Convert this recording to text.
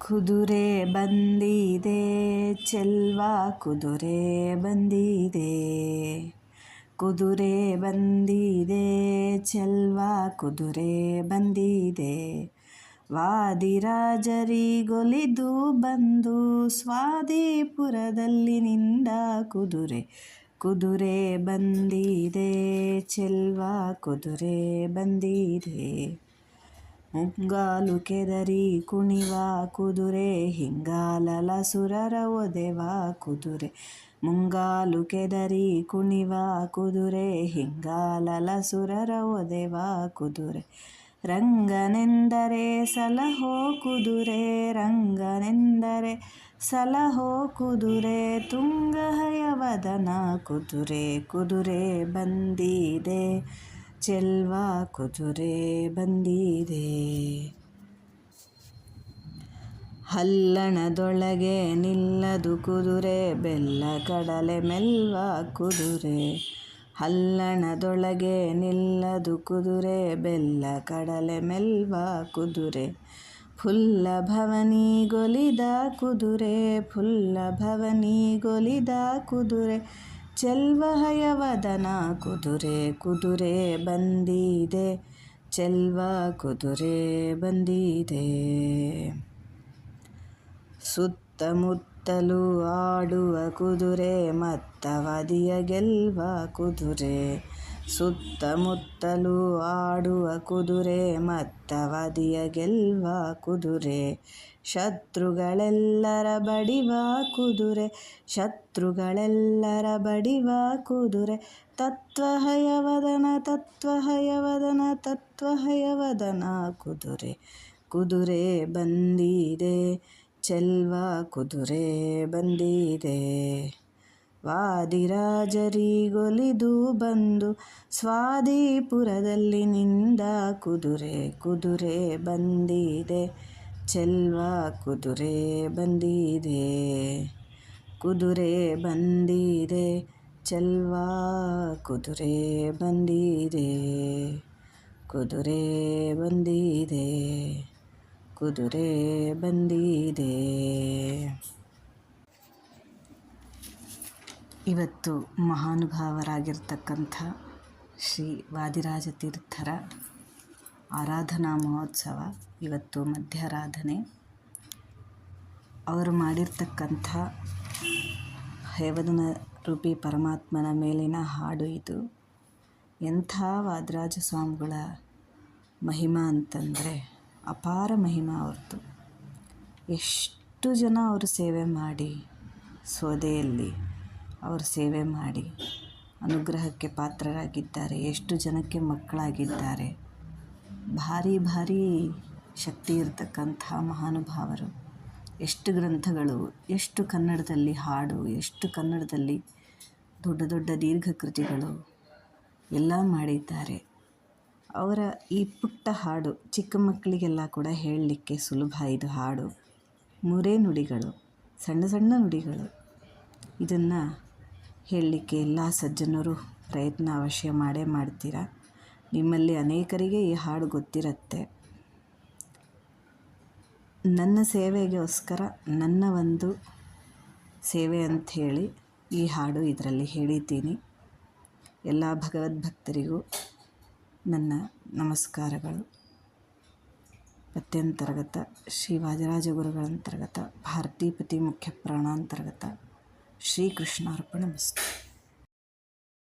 ಕುದುರೆ ಬಂದಿದೆ ಚೆಲ್ವ ಕುದುರೆ ಬಂದಿದೆ, ಕುದುರೆ ಬಂದಿದೆ ಚೆಲ್ವ ಕುದುರೆ ಬಂದಿದೆ. ವಾದಿರಾಜರಿಗೊಲಿದು ಬಂದು ಸ್ವಾದಿಪುರದಲ್ಲಿ ನಿಂದ ಕುದುರೆ, ಕುದುರೆ ಬಂದಿದೆ ಚೆಲ್ವ ಕುದುರೆ ಬಂದಿದೆ. ಮುಂಗಾಲು ಕೆದರಿ ಕುಣಿವ ಕುದುರೆ ಹಿಂಗಾಲಲ ಸುರರ ಒದೆವ ಕುದುರೆ, ಮುಂಗಾಲು ಕೆದರಿ ಕುಣಿವ ಕುದುರೆ ಹಿಂಗಾಲಲ ಸುರರ ಒದೆವ ಕುದುರೆ. ರಂಗನೆಂದರೆ ಸಲಹೋ ಕುದುರೆ, ರಂಗನೆಂದರೆ ಸಲಹೋ ಕುದುರೆ, ತುಂಗಹಯವದನ ಕುದುರೆ, ಕುದುರೆ ಬಂದಿದೆ ಚೆಲ್ವ ಕುದುರೆ ಬಂದಿದೆ. ಹಲ್ಲಣದೊಳಗೆ ನಿಲ್ಲದು ಕುದುರೆ ಬೆಲ್ಲ ಕಡಲೆ ಮೆಲ್ವ ಕುದುರೆ, ಹಲ್ಲಣದೊಳಗೆ ನಿಲ್ಲದು ಕುದುರೆ ಬೆಲ್ಲ ಕಡಲೆ ಮೆಲ್ವ ಕುದುರೆ. ಫುಲ್ಲ ಭವನಿಗೊಲಿದ ಕುದುರೆ, ಫುಲ್ಲ ಭವನಿಗೊಲಿದ ಕುದುರೆ, ಚೆಲ್ವ ಹಯವದನ ಕುದುರೆ, ಕುದುರೆ ಬಂದಿದೆ ಚೆಲ್ವ ಕುದುರೆ ಬಂದಿದೆ. ಸುತ್ತಮುತ್ತಲು ಆಡುವ ಕುದುರೆ ಮತ್ತವದಿಯ ಗೆಲ್ವ ಕುದುರೆ, ಸುತ್ತಮುತ್ತಲು ಆಡುವ ಕುದುರೆ ಮತ್ತವದಿಯ ಗೆಲ್ವ ಕುದುರೆ. ಶತ್ರುಗಳೆಲ್ಲರ ಬಡಿವ ಕುದುರೆ, ಶತ್ರುಗಳೆಲ್ಲರ ಬಡಿವ ಕುದುರೆ, ತತ್ವಹಯವದನ ತತ್ವಹಯವದನ ತತ್ವಹಯವದನ ಕುದುರೆ, ಕುದುರೆ ಬಂದಿದೆ ಚೆಲ್ವ ಕುದುರೆ ಬಂದಿದೆ. ವಾದಿರಾಜರಿಗೊಲಿದು ಬಂದು ಸ್ವಾದಿಪುರದಲ್ಲಿ ನಿಂದ ಕುದುರೆ, ಕುದುರೆ ಬಂದಿದೆ ಚೆಲ್ವ ಕುದುರೆ ಬಂದಿದೆ, ಕುದುರೆ ಬಂದಿದೆ ಚೆಲ್ವ ಕುದುರೆ ಬಂದಿದೆ, ಕುದುರೆ ಬಂದಿದೆ, ಕುದುರೆ ಬಂದಿದೆ. ಇವತ್ತು ಮಹಾನುಭಾವರಾಗಿರ್ತಕ್ಕಂಥ ಶ್ರೀ ವಾದಿರಾಜ ತೀರ್ಥರ ಆರಾಧನಾ ಮಹೋತ್ಸವ. ಇವತ್ತು ಮಧ್ಯಾರಾಧನೆ. ಅವರು ಮಾಡಿರ್ತಕ್ಕಂಥ ಹಯವದನ ರೂಪಿ ಪರಮಾತ್ಮನ ಮೇಲಿನ ಹಾಡು ಇದು. ಎಂಥ ವಾದಿರಾಜ ಸ್ವಾಮಿಗಳ ಮಹಿಮಾ ಅಂತಂದರೆ ಅಪಾರ ಮಹಿಮಾ ಅವ್ರದ್ದು. ಎಷ್ಟು ಜನ ಅವರು ಸೇವೆ ಮಾಡಿ, ಸೋದೆಯಲ್ಲಿ ಅವರು ಸೇವೆ ಮಾಡಿ ಅನುಗ್ರಹಕ್ಕೆ ಪಾತ್ರರಾಗಿದ್ದಾರೆ. ಎಷ್ಟು ಜನಕ್ಕೆ ಮಕ್ಕಳಾಗಿದ್ದಾರೆ. ಭಾರಿ ಭಾರಿ ಶಕ್ತಿ ಇರತಕ್ಕಂಥ ಮಹಾನುಭಾವರು. ಎಷ್ಟು ಗ್ರಂಥಗಳು, ಎಷ್ಟು ಕನ್ನಡದಲ್ಲಿ ಹಾಡು, ಎಷ್ಟು ಕನ್ನಡದಲ್ಲಿ ದೊಡ್ಡ ದೊಡ್ಡ ದೀರ್ಘಕೃತಿಗಳು ಎಲ್ಲ ಮಾಡಿದ್ದಾರೆ. ಅವರ ಈ ಪುಟ್ಟ ಹಾಡು ಚಿಕ್ಕ ಮಕ್ಕಳಿಗೆಲ್ಲ ಕೂಡ ಹೇಳಲಿಕ್ಕೆ ಸುಲಭ. ಇದು ಹಾಡು 3 ನುಡಿಗಳು, ಸಣ್ಣ ಸಣ್ಣ ನುಡಿಗಳು. ಇದನ್ನು ಹೇಳಲಿಕ್ಕೆ ಎಲ್ಲ ಸಜ್ಜನರು ಪ್ರಯತ್ನ ಅವಶ್ಯ ಮಾಡೇ ಮಾಡ್ತೀರ. ನಿಮ್ಮಲ್ಲಿ ಅನೇಕರಿಗೆ ಈ ಹಾಡು ಗೊತ್ತಿರುತ್ತೆ. ನನ್ನ ಸೇವೆಗೋಸ್ಕರ ನನ್ನ ಒಂದು ಸೇವೆ ಅಂಥೇಳಿ ಈ ಹಾಡು ಇದರಲ್ಲಿ ಹೇಳಿದ್ದೀನಿ. ಎಲ್ಲ ಭಗವದ್ಭಕ್ತರಿಗೂ ನನ್ನ ನಮಸ್ಕಾರಗಳು. ಪತ್ಯಂತರ್ಗತ ಶ್ರೀ ವಾದಿರಾಜ ಗುರುಗಳಂತರ್ಗತ ಭಾರತೀಪತಿ ಮುಖ್ಯ ಪ್ರಾಣಾಂತರ್ಗತ ಶ್ರೀಕೃಷ್ಣಾರ್ಪಣಮಸ್ತು.